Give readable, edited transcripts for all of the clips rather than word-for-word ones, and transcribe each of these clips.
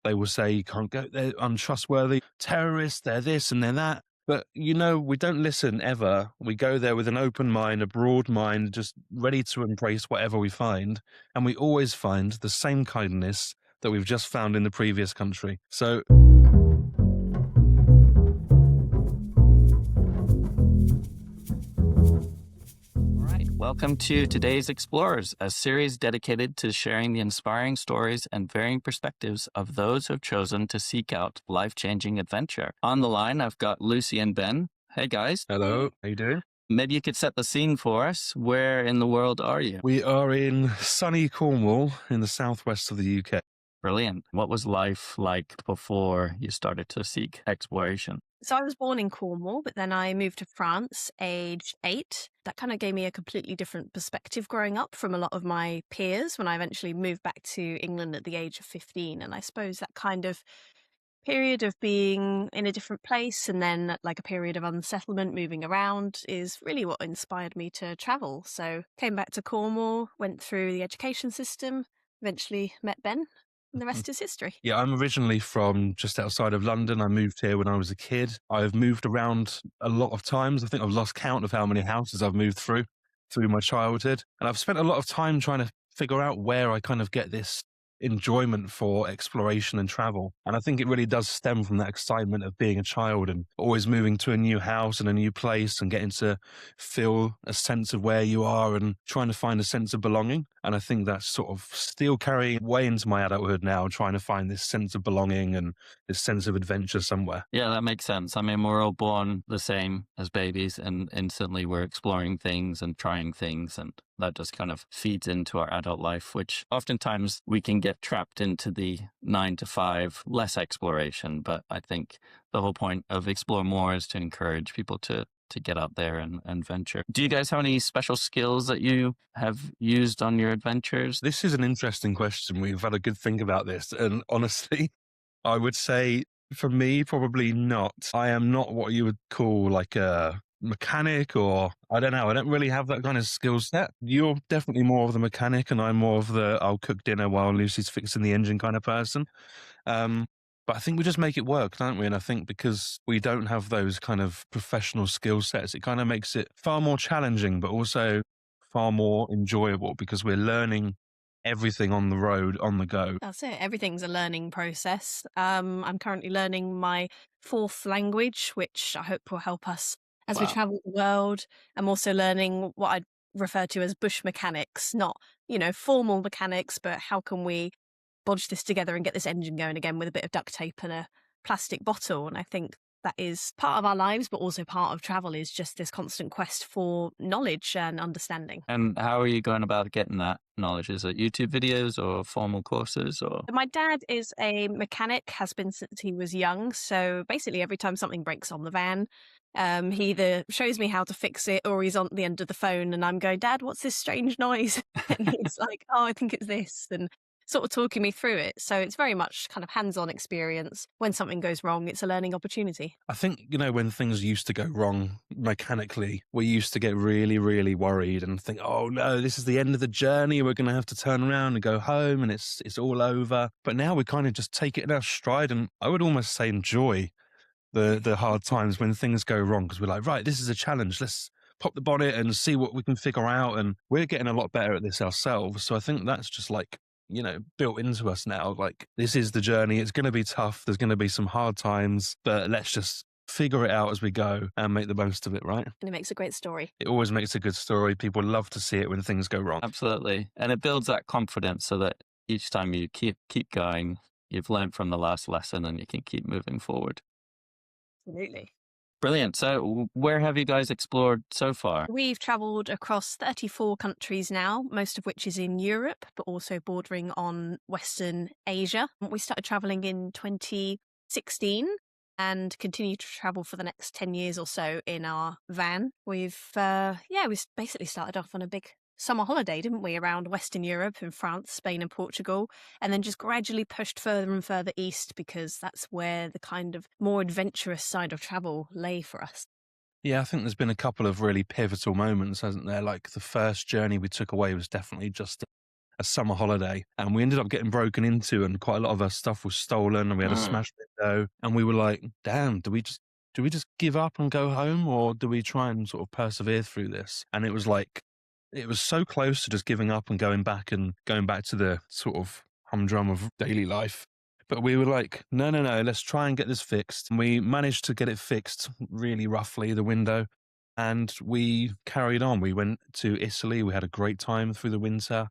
They will say you can't go, they're untrustworthy, terrorists, they're this and they're that. But, we don't listen ever. We go there with an open mind, a broad mind, just ready to embrace whatever we find. And we always find the same kindness that we've just found in the previous country. So, All right, welcome to today's Explorers, a series dedicated to sharing the inspiring stories and varying perspectives of those who have chosen to seek out life-changing adventure. On the line, I've got Lucy and Ben. Hey, guys. hello, how you doing? Maybe you could set the scene for us. Where in the world are you? We are in sunny Cornwall in the southwest of the UK. Brilliant. What was life like before you started to seek exploration? So I was born in Cornwall, but then I moved to France aged 8. That kind of gave me a completely different perspective growing up from a lot of my peers when I eventually moved back to England at the age of 15. And I suppose that kind of period of being in a different place and then like a period of unsettlement, moving around, is really what inspired me to travel. So came back to Cornwall, went through the education system, eventually met Ben, and the rest is history. Yeah, I'm originally from just outside of London. I moved here when I was a kid. I've moved around a lot of times. I think I've lost count of how many houses I've moved through my childhood. And I've spent a lot of time trying to figure out where I kind of get this enjoyment for exploration and travel. And I think it really does stem from that excitement of being a child and always moving to a new house and a new place and getting to feel a sense of where you are and trying to find a sense of belonging. And I think that's sort of still carrying way into my adulthood now, trying to find this sense of belonging and this sense of adventure somewhere. Yeah, that makes sense. I mean, we're all born the same as babies, and instantly we're exploring things and trying things, and that just kind of feeds into our adult life, which oftentimes we can get trapped into the 9 to 5, less exploration. But I think the whole point of Explore More is to encourage people to get out there and venture. Do you guys have any special skills that you have used on your adventures? This is an interesting question. We've had a good think about this. And honestly, I would say for me, probably not. I am not what you would call like a mechanic, or I don't know. I don't really have that kind of skill set. You're definitely more of the mechanic and I'm more of the I'll cook dinner while Lucy's fixing the engine kind of person. But I think we just make it work, don't we? And I think because we don't have those kind of professional skill sets, it kind of makes it far more challenging, but also far more enjoyable because we're learning everything on the road, on the go. That's it. Everything's a learning process. I'm currently learning my 4th language, which I hope will help us as we Wow. travel the world. I'm also learning what I'd refer to as bush mechanics, not, formal mechanics, but how can we bodge this together and get this engine going again with a bit of duct tape and a plastic bottle. And I think that is part of our lives, but also part of travel is just this constant quest for knowledge and understanding. And how are you going about getting that knowledge? Is it YouTube videos or formal courses or? My dad is a mechanic, has been since he was young. So basically every time something breaks on the van, he either shows me how to fix it or he's on the end of the phone and I'm going, Dad, what's this strange noise? And he's like, oh, I think it's this. And sort of talking me through it. So it's very much kind of hands-on experience. When something goes wrong, it's a learning opportunity. I think, when things used to go wrong mechanically, we used to get really, really worried and think, oh no, this is the end of the journey. We're going to have to turn around and go home and it's all over. But now we kind of just take it in our stride and I would almost say enjoy the hard times when things go wrong because we're like, right, this is a challenge. Let's pop the bonnet and see what we can figure out. And we're getting a lot better at this ourselves. So I think that's just like, built into us now. Like, this is the journey. It's going to be tough. There's going to be some hard times, but let's just figure it out as we go and make the most of it, right? And it makes a great story. It always makes a good story. People love to see it when things go wrong. Absolutely. And it builds that confidence so that each time you keep going, you've learned from the last lesson and you can keep moving forward. Absolutely. Brilliant. So where have you guys explored so far? We've travelled across 34 countries now, most of which is in Europe, but also bordering on Western Asia. We started travelling in 2016 and continue to travel for the next 10 years or so in our van. We basically started off on a big summer holiday, didn't we, around Western Europe and France, Spain and Portugal, and then just gradually pushed further and further east because that's where the kind of more adventurous side of travel lay for us. Yeah, I think there's been a couple of really pivotal moments, hasn't there? Like the first journey we took away was definitely just a summer holiday, and we ended up getting broken into, and quite a lot of our stuff was stolen, and we had a smashed window, and we were like, damn, do we just give up and go home, or do we try and sort of persevere through this? And it was like, it was so close to just giving up and going back to the sort of humdrum of daily life. But we were like, no, no, no, let's try and get this fixed. And we managed to get it fixed really roughly, the window. And we carried on. We went to Italy. We had a great time through the winter.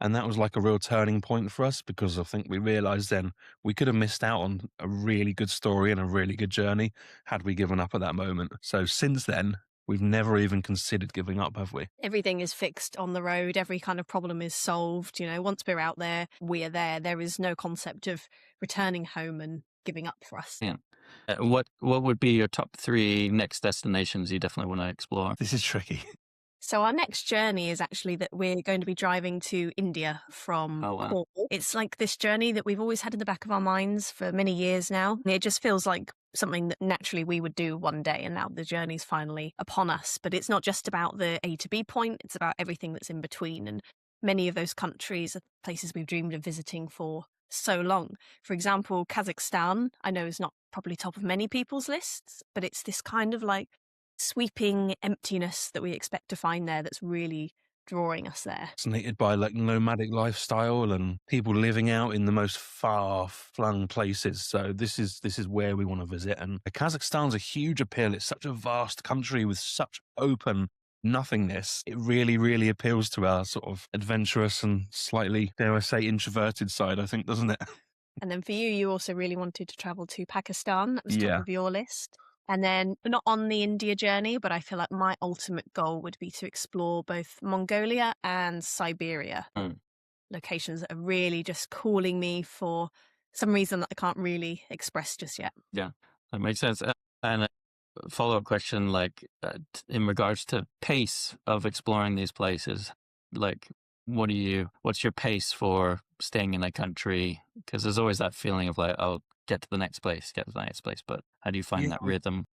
And that was like a real turning point for us, because I think we realized then we could have missed out on a really good story and a really good journey had we given up at that moment. So since then, we've never even considered giving up, have we? Everything is fixed on the road. Every kind of problem is solved. Once we're out there, we are there. There is no concept of returning home and giving up for us. Yeah. What would be your top 3 next destinations you definitely want to explore? This is tricky. So our next journey is actually that we're going to be driving to India from Oh, wow. Cornwall. It's like this journey that we've always had in the back of our minds for many years now. It just feels like something that naturally we would do one day, and now the journey's finally upon us. But it's not just about the A to B point, it's about everything that's in between. And many of those countries are places we've dreamed of visiting for so long. For example, Kazakhstan, I know, is not probably top of many people's lists, but it's this kind of like sweeping emptiness that we expect to find there that's really drawing us there. Fascinated by like nomadic lifestyle and people living out in the most far-flung places. So this is where we want to visit. And Kazakhstan's a huge appeal. It's such a vast country with such open nothingness. It really, really appeals to our sort of adventurous and slightly, dare I say, introverted side, I think, doesn't it? And then for you also really wanted to travel to Pakistan. That was top Yeah. of your list. And then not on the India journey, but I feel like my ultimate goal would be to explore both Mongolia and Siberia. Locations that are really just calling me for some reason that I can't really express just yet. Yeah, that makes sense. And a follow-up question, like in regards to pace of exploring these places, like what's your pace for staying in a country? Because there's always that feeling of like, oh, get to the next place, but how do you find that rhythm?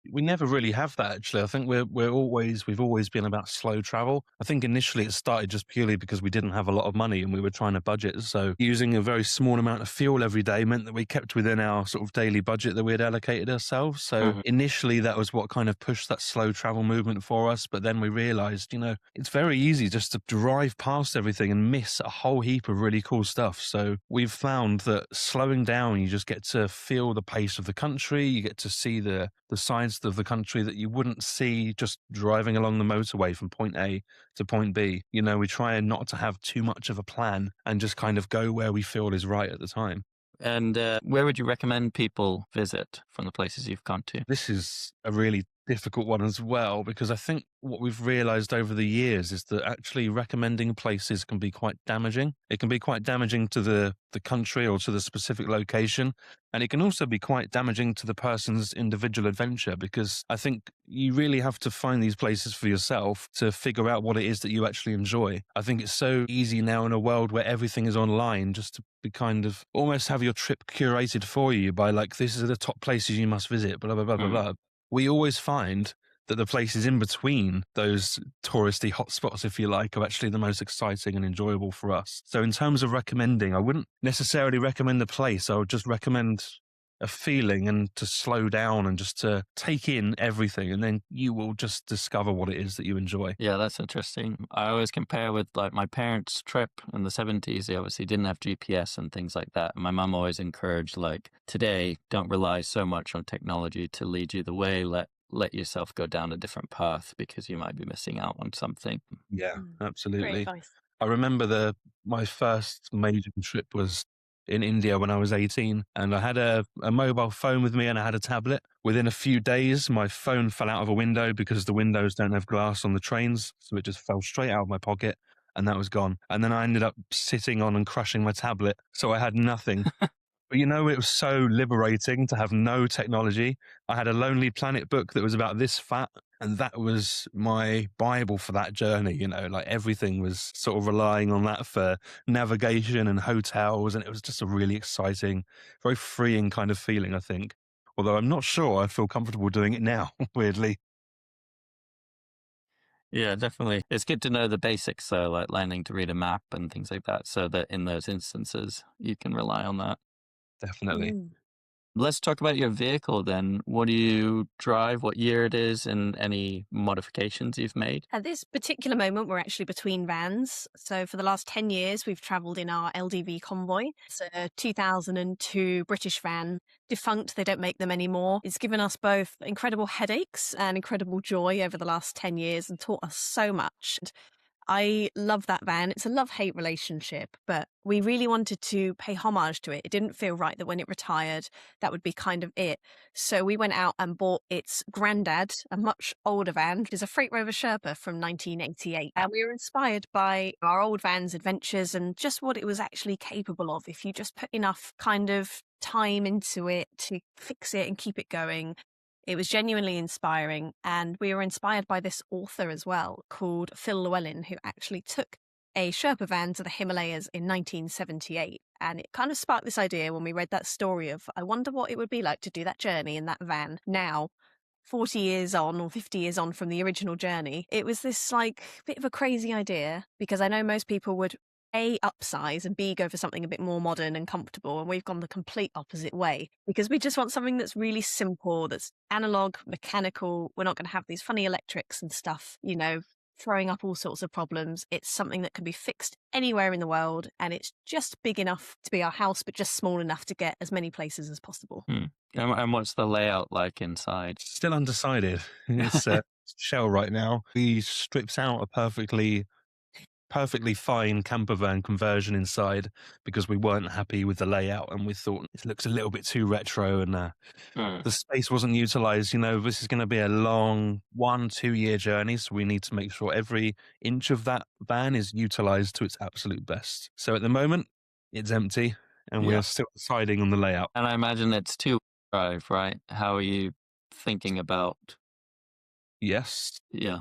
We never really have that, actually. I think we've always been about slow travel. I think initially it started just purely because we didn't have a lot of money and we were trying to budget. So using a very small amount of fuel every day meant that we kept within our sort of daily budget that we had allocated ourselves. So initially that was what kind of pushed that slow travel movement for us. But then we realized, it's very easy just to drive past everything and miss a whole heap of really cool stuff. So we've found that slowing down, you just get to feel the pace of the country. You get to see the sides of the country that you wouldn't see just driving along the motorway from point A to point B. We try not to have too much of a plan and just kind of go where we feel is right at the time. And where would you recommend people visit from the places you've gone to? This is a really difficult one as well, because I think what we've realized over the years is that actually recommending places can be quite damaging. It can be quite damaging to the country or to the specific location. And it can also be quite damaging to the person's individual adventure, because I think you really have to find these places for yourself to figure out what it is that you actually enjoy. I think it's so easy now in a world where everything is online just to be kind of almost have your trip curated for you by like, this are the top places you must visit, blah, blah, blah, blah, blah. We always find that the places in between those touristy hotspots, if you like, are actually the most exciting and enjoyable for us. So in terms of recommending, I wouldn't necessarily recommend a place. I would just recommend a feeling and to slow down and just to take in everything, and then you will just discover what it is that you enjoy. Yeah, that's interesting. I always compare with like my parents' trip in the 70s. They obviously didn't have GPS and things like that. My mom always encouraged, like, today, don't rely so much on technology to lead you the way. Let yourself go down a different path because you might be missing out on something. Yeah, absolutely. Great advice. I remember my first major trip was in India when I was 18, and I had a mobile phone with me and I had a tablet. Within a few days, my phone fell out of a window because the windows don't have glass on the trains, so it just fell straight out of my pocket and that was gone. And then I ended up sitting on and crushing my tablet, so I had nothing. But it was so liberating to have no technology. I had a Lonely Planet book that was about this fat, and that was my Bible for that journey. Like everything was sort of relying on that for navigation and hotels. And it was just a really exciting, very freeing kind of feeling, I think. Although I'm not sure I feel comfortable doing it now, weirdly. Yeah, definitely. It's good to know the basics, though, like learning to read a map and things like that, so that in those instances, you can rely on that. Definitely. Mm. Let's talk about your vehicle then. What do you drive, what year it is, and any modifications you've made? At this particular moment, we're actually between vans. So for the last 10 years, we've travelled in our LDV convoy. It's a 2002 British van, defunct. They don't make them anymore. It's given us both incredible headaches and incredible joy over the last 10 years and taught us so much. I love that van. It's a love-hate relationship, but we really wanted to pay homage to it. It didn't feel right that when it retired, that would be kind of it. So we went out and bought its granddad, a much older van. It is a Freight Rover Sherpa from 1988. And we were inspired by our old van's adventures and just what it was actually capable of if you just put enough kind of time into it to fix it and keep it going. It was genuinely inspiring, and we were inspired by this author as well, called Phil Llewellyn, who actually took a Sherpa van to the Himalayas in 1978. And it kind of sparked this idea when we read that story of, I wonder what it would be like to do that journey in that van now. 40 years on or 50 years on from the original journey, it was this like bit of a crazy idea because I know most people would A, upsize and B, go for something a bit more modern and comfortable. And we've gone the complete opposite way because we just want something that's really simple, that's analog, mechanical. We're not going to have these funny electrics and stuff, throwing up all sorts of problems. It's something that can be fixed anywhere in the world. And it's just big enough to be our house, but just small enough to get as many places as possible. And what's the layout like inside? Still undecided. It's shell right now. We stripped out a perfectly fine camper van conversion inside because we weren't happy with the layout and we thought it looks a little bit too retro and the space wasn't utilized. This is going to be a long 1-2 year journey, so we need to make sure every inch of that van is utilized to its absolute best. So at the moment, it's empty and we Yeah. are still deciding on the layout. And I imagine it's two drive, right? How are you thinking about? Yes. Yeah.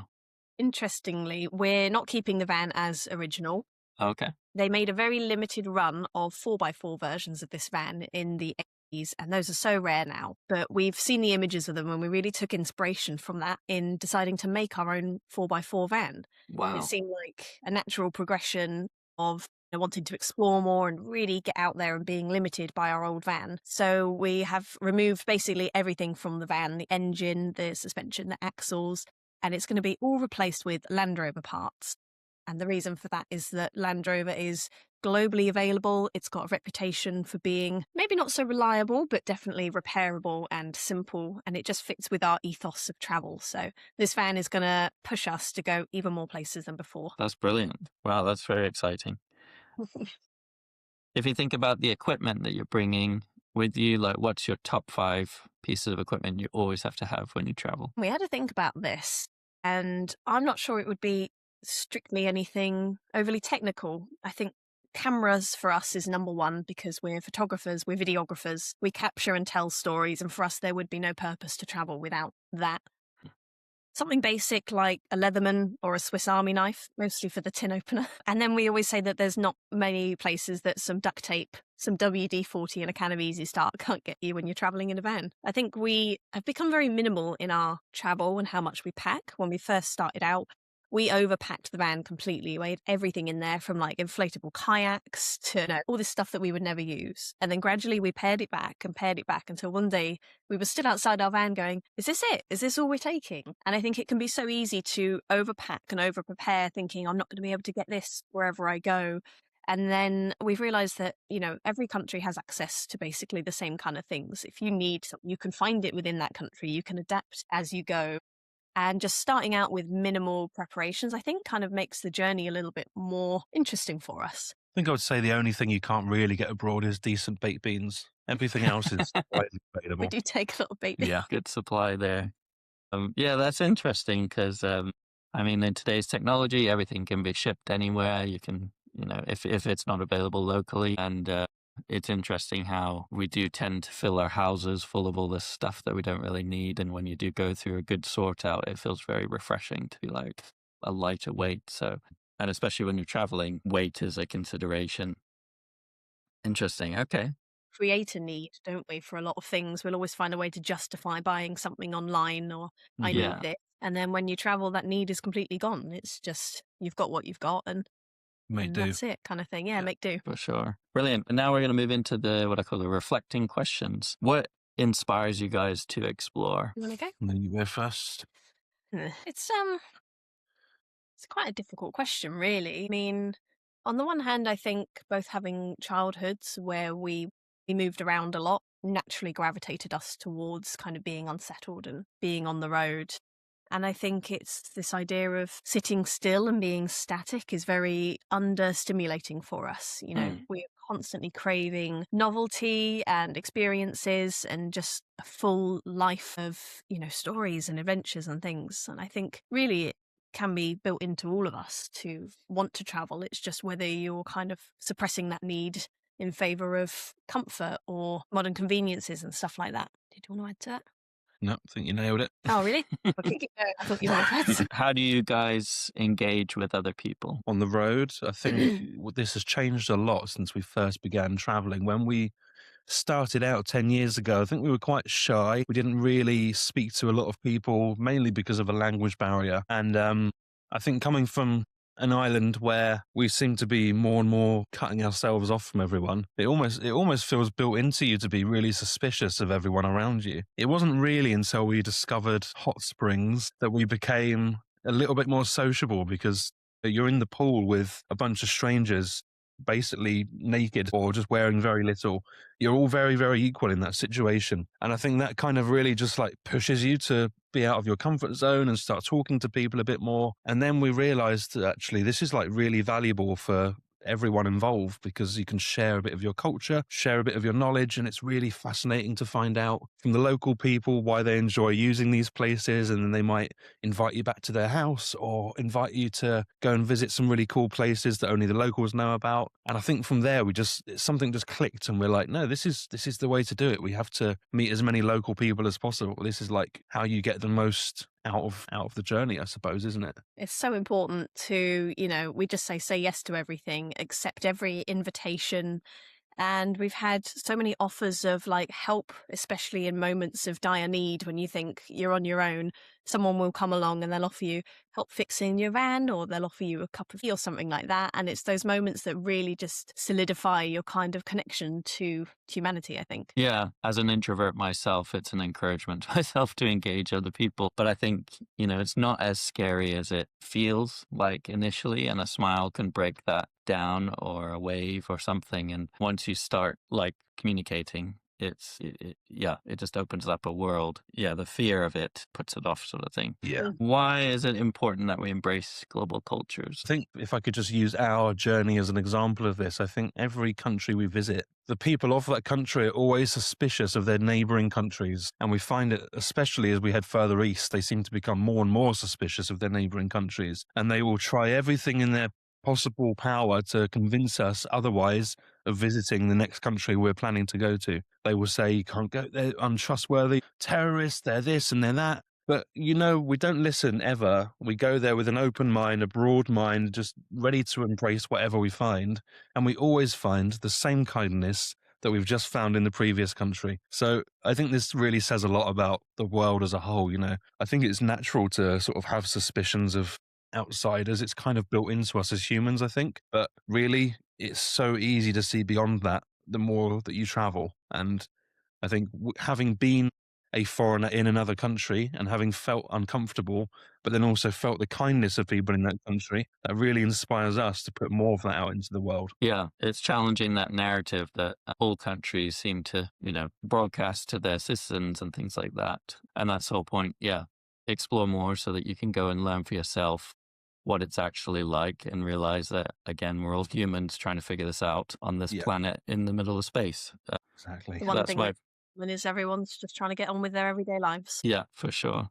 Interestingly, we're not keeping the van as original. Okay. They made a very limited run of 4x4 versions of this van in the 80s, and those are so rare now. But we've seen the images of them, and we really took inspiration from that in deciding to make our own 4x4 van. Wow. It seemed like a natural progression of wanting to explore more and really get out there and being limited by our old van. So we have removed basically everything from the van, the engine, the suspension, the axles, and it's going to be all replaced with Land Rover parts. And the reason for that is that Land Rover is globally available. It's got a reputation for being maybe not so reliable, but definitely repairable and simple. And it just fits with our ethos of travel. So this van is going to push us to go even more places than before. That's brilliant. Wow, that's very exciting. If you think about the equipment that you're bringing with you, like what's your top 5 pieces of equipment you always have to have when you travel? We had to think about this, and I'm not sure it would be strictly anything overly technical. I think cameras for us is number one because we're photographers, we're videographers, we capture and tell stories, and for us there would be no purpose to travel without that. Something basic like a Leatherman or a Swiss Army knife, mostly for the tin opener. And then we always say that there's not many places that some duct tape, some WD-40 and a can of Easy Start can't get you when you're traveling in a van. I think we have become very minimal in our travel and how much we pack. When we first started out, we overpacked the van completely. We had everything in there from like inflatable kayaks to all this stuff that we would never use. And then gradually we pared it back until one day we were still outside our van going, is this it? Is this all we're taking? And I think it can be so easy to overpack and overprepare thinking I'm not going to be able to get this wherever I go. And then we've realized that, every country has access to basically the same kind of things. If you need something, you can find it within that country. You can adapt as you go. And just starting out with minimal preparations, I think kind of makes the journey a little bit more interesting for us. I think I would say the only thing you can't really get abroad is decent baked beans. Everything else is widely available. We do take a little bait. Yeah, good supply there. Yeah, that's interesting because, in today's technology, everything can be shipped anywhere. You can, if it's not available locally. And it's interesting how we do tend to fill our houses full of all this stuff that we don't really need. And when you do go through a good sort out, it feels very refreshing to be like a lighter weight. So, and especially when you're traveling, weight is a consideration. Interesting. Okay. create a need, don't we, for a lot of things. We'll always find a way to justify buying something online, or I need Yeah, this. And then when you travel, that need is completely gone. It's just you've got what you've got, and May do. that's it, kind of thing. Yeah, Yeah. make do. for sure. Brilliant. And now we're going to move into what I call the reflecting questions. What inspires you guys to explore? You want to go? And then you go first. It's quite a difficult question, really. I mean, on the one hand, I think both having childhoods where we moved around a lot naturally gravitated us towards kind of being unsettled and being on the road. And I think it's this idea of sitting still and being static is very understimulating for us. We're constantly craving novelty and experiences and just a full life of, stories and adventures and things. And I think really it can be built into all of us to want to travel. It's just whether you're kind of suppressing that need in favor of comfort or modern conveniences and stuff like that. Did you want to add to that? No, I think you nailed it. Oh, really? Okay, I thought you wanted to. How do you guys engage with other people? On the road, I think this has changed a lot since we first began traveling. When we started out 10 years ago, I think we were quite shy. We didn't really speak to a lot of people, mainly because of a language barrier. And I think coming from an island where we seem to be more and more cutting ourselves off from everyone, it almost feels built into you to be really suspicious of everyone around you. It wasn't really until we discovered hot springs that we became a little bit more sociable, because you're in the pool with a bunch of strangers basically naked or just wearing very little. You're all very, very equal in that situation. And I think that kind of really just like pushes you to be out of your comfort zone and start talking to people a bit more. And then we realized that actually this is like really valuable for everyone involved, because you can share a bit of your culture, share a bit of your knowledge, and it's really fascinating to find out from the local people why they enjoy using these places, and then they might invite you back to their house or invite you to go and visit some really cool places that only the locals know about. And I think from there something just clicked, and we're like, no, this is the way to do it. We have to meet as many local people as possible. This is like how you get the most out of the journey, I suppose, isn't it? It's so important to, we just say yes to everything, accept every invitation. And we've had so many offers of like help, especially in moments of dire need when you think you're on your own. Someone will come along and they'll offer you help fixing your van, or they'll offer you a cup of tea or something like that. And it's those moments that really just solidify your kind of connection to humanity, I think. Yeah, as an introvert myself, it's an encouragement to myself to engage other people. But I think, it's not as scary as it feels like initially, and a smile can break that down, or a wave or something. And once you start like communicating, it just opens up a world. Yeah, the fear of it puts it off, sort of thing. Yeah. Why is it important that we embrace global cultures? I think if I could just use our journey as an example of this, I think every country we visit, the people of that country are always suspicious of their neighboring countries. And we find it, especially as we head further east, they seem to become more and more suspicious of their neighboring countries. And they will try everything in their possible power to convince us otherwise of visiting the next country we're planning to go to. They will say, you can't go, they're untrustworthy, terrorists, they're this and they're that. But, we don't listen ever. We go there with an open mind, a broad mind, just ready to embrace whatever we find. And we always find the same kindness that we've just found in the previous country. So I think this really says a lot about the world as a whole. I think it's natural to sort of have suspicions of outsiders. It's kind of built into us as humans, I think. But really, it's so easy to see beyond that the more that you travel. And I think having been a foreigner in another country and having felt uncomfortable, but then also felt the kindness of people in that country, that really inspires us to put more of that out into the world. Yeah, it's challenging that narrative that all countries seem to, broadcast to their citizens and things like that. And that's the whole point. Yeah, explore more so that you can go and learn for yourself what it's actually like, and realize that, again, we're all humans trying to figure this out on this planet in the middle of space. Exactly. The one thing is everyone's just trying to get on with their everyday lives. Yeah, for sure.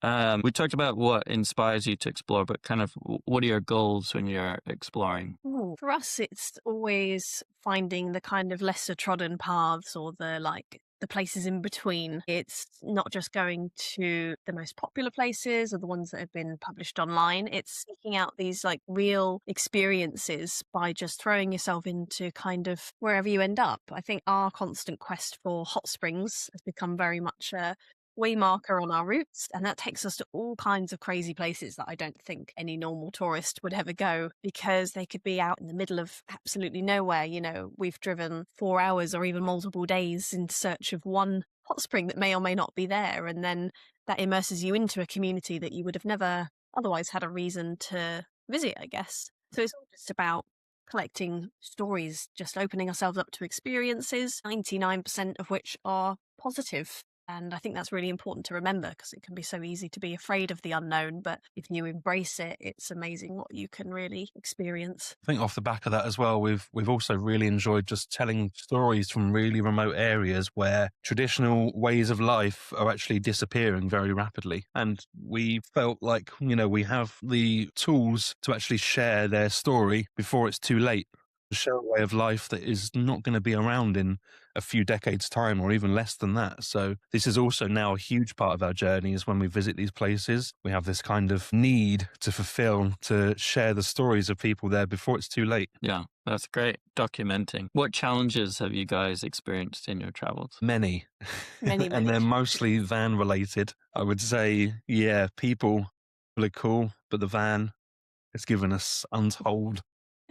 We talked about what inspires you to explore, but kind of what are your goals when you're exploring? For us, it's always finding the kind of lesser trodden paths, or the like the places in between. It's not just going to the most popular places or the ones that have been published online. It's seeking out these like real experiences by just throwing yourself into kind of wherever you end up. I think our constant quest for hot springs has become very much a way marker on our routes, and that takes us to all kinds of crazy places that I don't think any normal tourist would ever go, because they could be out in the middle of absolutely nowhere. You know, we've driven 4 hours or even multiple days in search of one hot spring that may or may not be there, and then that immerses you into a community that you would have never otherwise had a reason to visit, I guess. So it's all just about collecting stories, just opening ourselves up to experiences, 99% of which are positive. And I think that's really important to remember, because it can be so easy to be afraid of the unknown. But if you embrace it, it's amazing what you can really experience. I think off the back of that as well, we've also really enjoyed just telling stories from really remote areas where traditional ways of life are actually disappearing very rapidly. And we felt like, you know, we have the tools to actually share their story before it's too late. Share a way of life that is not going to be around in a few decades' time or even less than that. So this is also now a huge part of our journey, is when we visit these places, we have this kind of need to fulfill, to share the stories of people there before it's too late. Yeah, that's great. Documenting. What challenges have you guys experienced in your travels? Many. Many, And they're many. mostly van related. I would say, yeah, people are cool, but the van has given us untold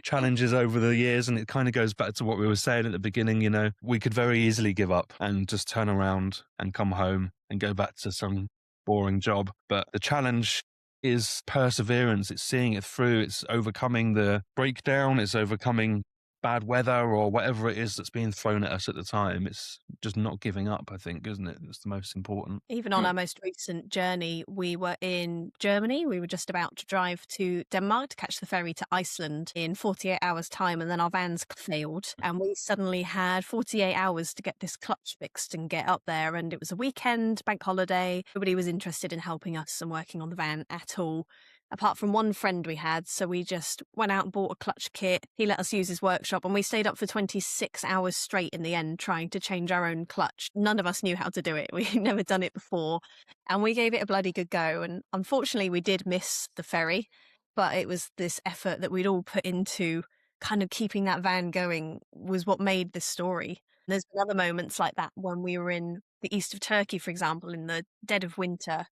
challenges over the years. And it kind of goes back to what we were saying at the beginning. You know, we could very easily give up and just turn around and come home and go back to some boring job. But the challenge is perseverance. It's seeing it through. It's overcoming the breakdown. It's overcoming bad weather or whatever it is that's being thrown at us at the time. It's just not giving up, I think, isn't it? It's the most important. Even on our most recent journey, we were in Germany. We were just about to drive to Denmark to catch the ferry to Iceland in 48 hours' time, and then our vans failed. And we suddenly had 48 hours to get this clutch fixed and get up there. And it was a weekend, bank holiday. Nobody was interested in helping us and working on the van at all, apart from one friend we had. So we just went out and bought a clutch kit. He let us use his workshop, and we stayed up for 26 hours straight in the end trying to change our own clutch. None of us knew how to do it. We'd never done it before, and we gave it a bloody good go. And unfortunately, we did miss the ferry, but it was this effort that we'd all put into kind of keeping that van going was what made this story. There's been other moments like that when we were in the east of Turkey, for example, in the dead of winter,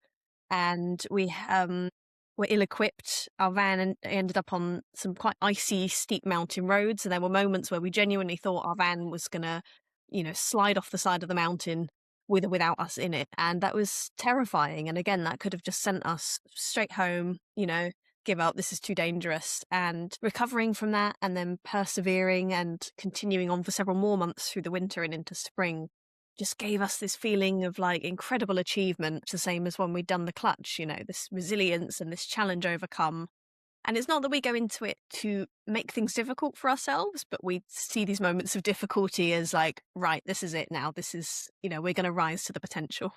and we were ill-equipped. Our van ended up on some quite icy, steep mountain roads, and there were moments where we genuinely thought our van was going to, you know, slide off the side of the mountain with or without us in it. And that was terrifying. And again, that could have just sent us straight home, you know, give up, this is too dangerous. And recovering from that and then persevering and continuing on for several more months through the winter and into spring just gave us this feeling of like incredible achievement, the same as when we'd done the clutch, you know, this resilience and this challenge overcome. And it's not that we go into it to make things difficult for ourselves, but we see these moments of difficulty as like, right, this is it now. This is, you know, we're going to rise to the potential.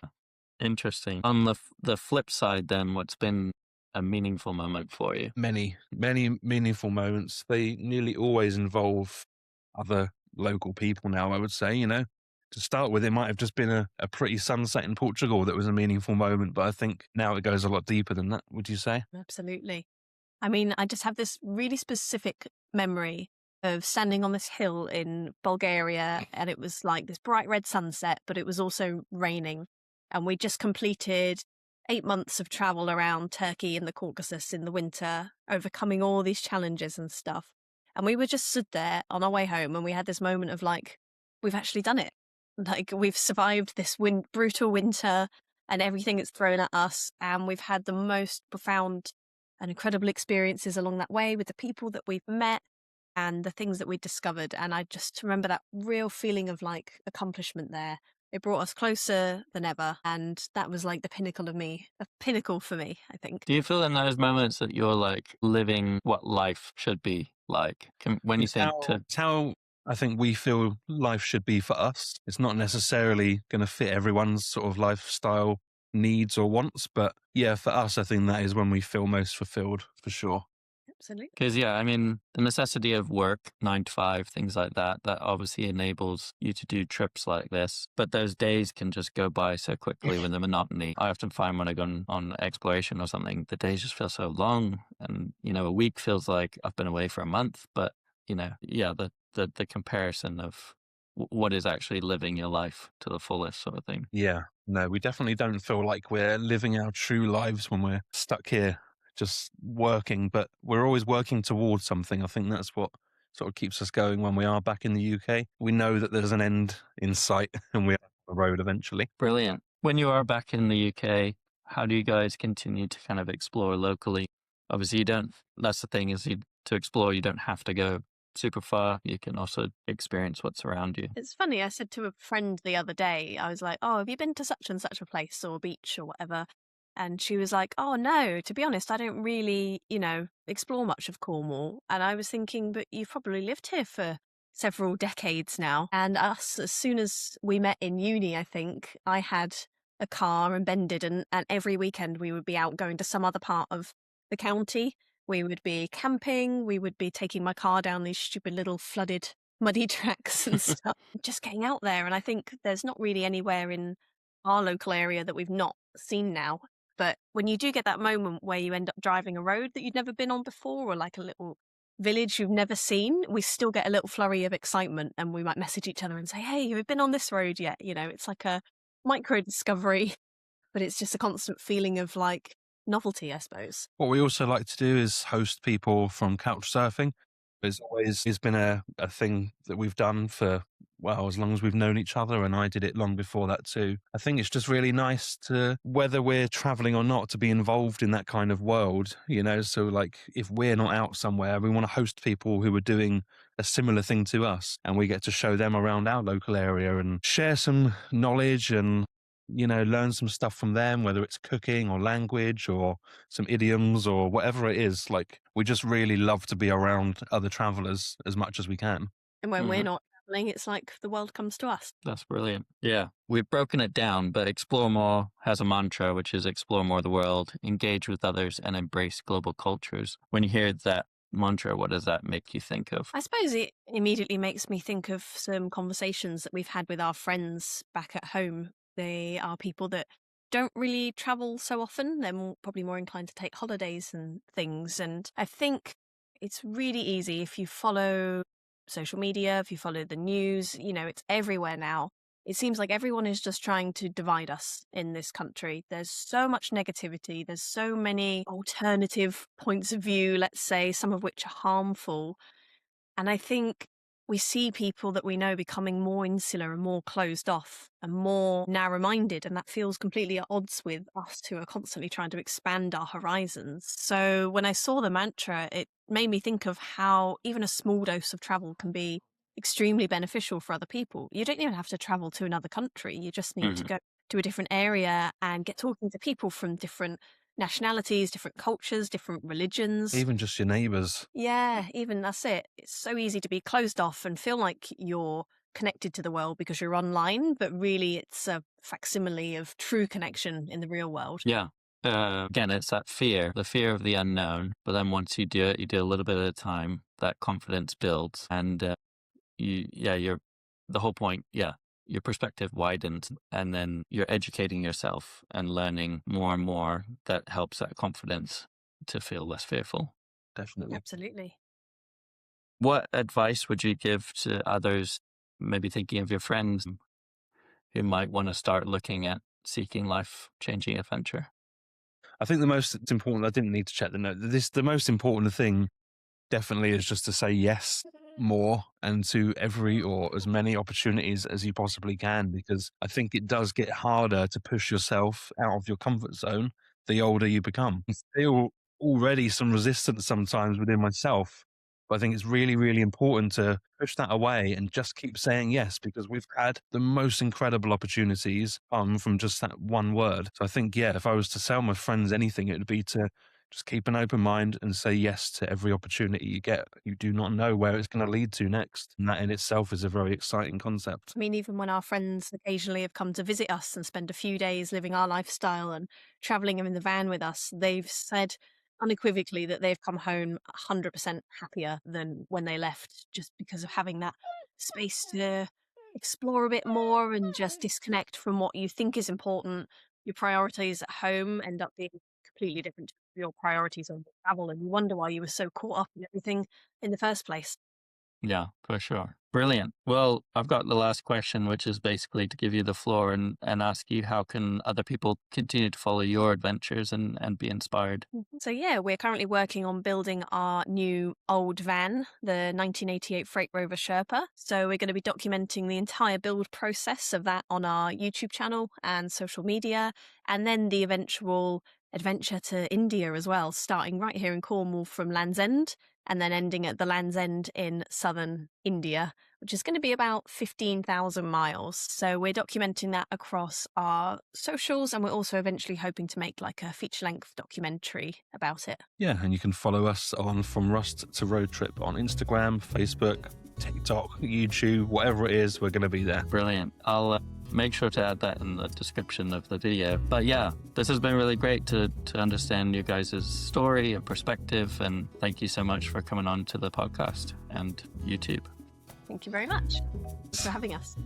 Interesting. On the flip side then, what's been a meaningful moment for you? Many meaningful moments. They nearly always involve other local people now, I would say. You know, to start with, it might have just been a pretty sunset in Portugal that was a meaningful moment, but I think now it goes a lot deeper than that, would you say? Absolutely. I mean, I just have this really specific memory of standing on this hill in Bulgaria, and it was like this bright red sunset, but it was also raining. And we just completed 8 months of travel around Turkey and the Caucasus in the winter, overcoming all these challenges and stuff. And we were just stood there on our way home, and we had this moment of like, we've actually done it. Like, we've survived this brutal winter and everything it's thrown at us. And we've had the most profound and incredible experiences along that way with the people that we've met and the things that we discovered. And I just remember that real feeling of like accomplishment there. It brought us closer than ever. And that was like the pinnacle for me, I think. Do you feel in those moments that you're like living what life should be like? When you think to... It's how I think we feel life should be for us. It's not necessarily going to fit everyone's sort of lifestyle needs or wants, but yeah, for us, I think that is when we feel most fulfilled, for sure. Absolutely. Because, yeah, I mean, the necessity of work, 9 to 5, things like that, that obviously enables you to do trips like this. But those days can just go by so quickly with the monotony. I often find when I go on exploration or something, the days just feel so long. And, a week feels like I've been away for a month. But, yeah, the comparison of what is actually living your life to the fullest sort of thing. Yeah. No, we definitely don't feel like we're living our true lives when we're stuck here just working, but we're always working towards something. I think that's what sort of keeps us going when we are back in the UK. We know that there's an end in sight and we're on the road eventually. Brilliant. When you are back in the UK, how do you guys continue to kind of explore locally? Obviously, that's the thing is to explore, you don't have to go super far. You can also experience what's around you. It's funny, I said to a friend the other day, I was like, oh, have you been to such and such a place or beach or whatever? And she was like, oh, no, to be honest, I don't really, explore much of Cornwall. And I was thinking, but you've probably lived here for several decades now. And as soon as we met in uni, I think I had a car and Ben didn't. And every weekend we would be out going to some other part of the county. We would be camping. We would be taking my car down these stupid little flooded muddy tracks and stuff, just getting out there. And I think there's not really anywhere in our local area that we've not seen now. But when you do get that moment where you end up driving a road that you'd never been on before, or like a little village you've never seen, we still get a little flurry of excitement and we might message each other and say, hey, have you been on this road yet? It's like a micro discovery, but it's just a constant feeling of like novelty, I suppose. What we also like to do is host people from couch surfing. It's been a thing that we've done for, well, as long as we've known each other, and I did it long before that too. I think it's just really nice to, whether we're traveling or not, to be involved in that kind of world, so like if we're not out somewhere, we want to host people who are doing a similar thing to us, and we get to show them around our local area and share some knowledge and learn some stuff from them, whether it's cooking or language or some idioms or whatever it is. Like, we just really love to be around other travelers as much as we can. And when we're not traveling, it's like the world comes to us. That's brilliant. Yeah. We've broken it down, but Explore More has a mantra, which is explore more of the world, engage with others, and embrace global cultures. When you hear that mantra, what does that make you think of? I suppose it immediately makes me think of some conversations that we've had with our friends back at home. They are people that don't really travel so often. They're probably more inclined to take holidays and things. And I think it's really easy if you follow social media, if you follow the news, it's everywhere now. It seems like everyone is just trying to divide us in this country. There's so much negativity. There's so many alternative points of view, let's say, some of which are harmful. And I think we see people that we know becoming more insular and more closed off and more narrow-minded, and that feels completely at odds with us who are constantly trying to expand our horizons. So when I saw the mantra, it made me think of how even a small dose of travel can be extremely beneficial for other people. You don't even have to travel to another country. You just need to go to a different area and get talking to people from different nationalities, different cultures, different religions. Even just your neighbours. Yeah, even that's it. It's so easy to be closed off and feel like you're connected to the world because you're online, but really it's a facsimile of true connection in the real world. Yeah. Again, it's that fear, the fear of the unknown. But then once you do it, you do a little bit at a time, that confidence builds. And the whole point, your perspective widens, and then you're educating yourself and learning more and more. That helps that confidence to feel less fearful. Definitely. Absolutely. What advice would you give to others, maybe thinking of your friends who might want to start looking at seeking life-changing adventure? I think the most important, I didn't need to check the note. The most important thing definitely is just to say yes more and to every or as many opportunities as you possibly can, because I think it does get harder to push yourself out of your comfort zone the older you become. I feel already some resistance sometimes within myself, but I think it's really, really important to push that away and just keep saying yes, because we've had the most incredible opportunities from just that one word. So I think, if I was to tell my friends anything, it would be to just keep an open mind and say yes to every opportunity you get. You do not know where it's going to lead to next. And that in itself is a very exciting concept. I mean, even when our friends occasionally have come to visit us and spend a few days living our lifestyle and traveling in the van with us, they've said unequivocally that they've come home 100% happier than when they left, just because of having that space to explore a bit more and just disconnect from what you think is important. Your priorities at home end up being completely different to your priorities on travel, and you wonder why you were so caught up in everything in the first place. Yeah, for sure. Brilliant. Well, I've got the last question, which is basically to give you the floor and ask you, how can other people continue to follow your adventures and be inspired? So yeah, we're currently working on building our new old van, the 1988 Freight Rover Sherpa. So we're going to be documenting the entire build process of that on our YouTube channel and social media, and then the eventual adventure to India as well, starting right here in Cornwall from Land's End and then ending at the Land's End in southern India, which is going to be about 15,000 miles. So we're documenting that across our socials, and we're also eventually hoping to make like a feature-length documentary about it. Yeah, and you can follow us on From Rust to Road Trip on Instagram, Facebook, TikTok, YouTube, whatever it is, we're going to be there. Brilliant. I'll make sure to add that in the description of the video. But yeah, this has been really great to understand you guys' story and perspective. And thank you so much for coming on to the podcast and YouTube. Thank you very much for having us.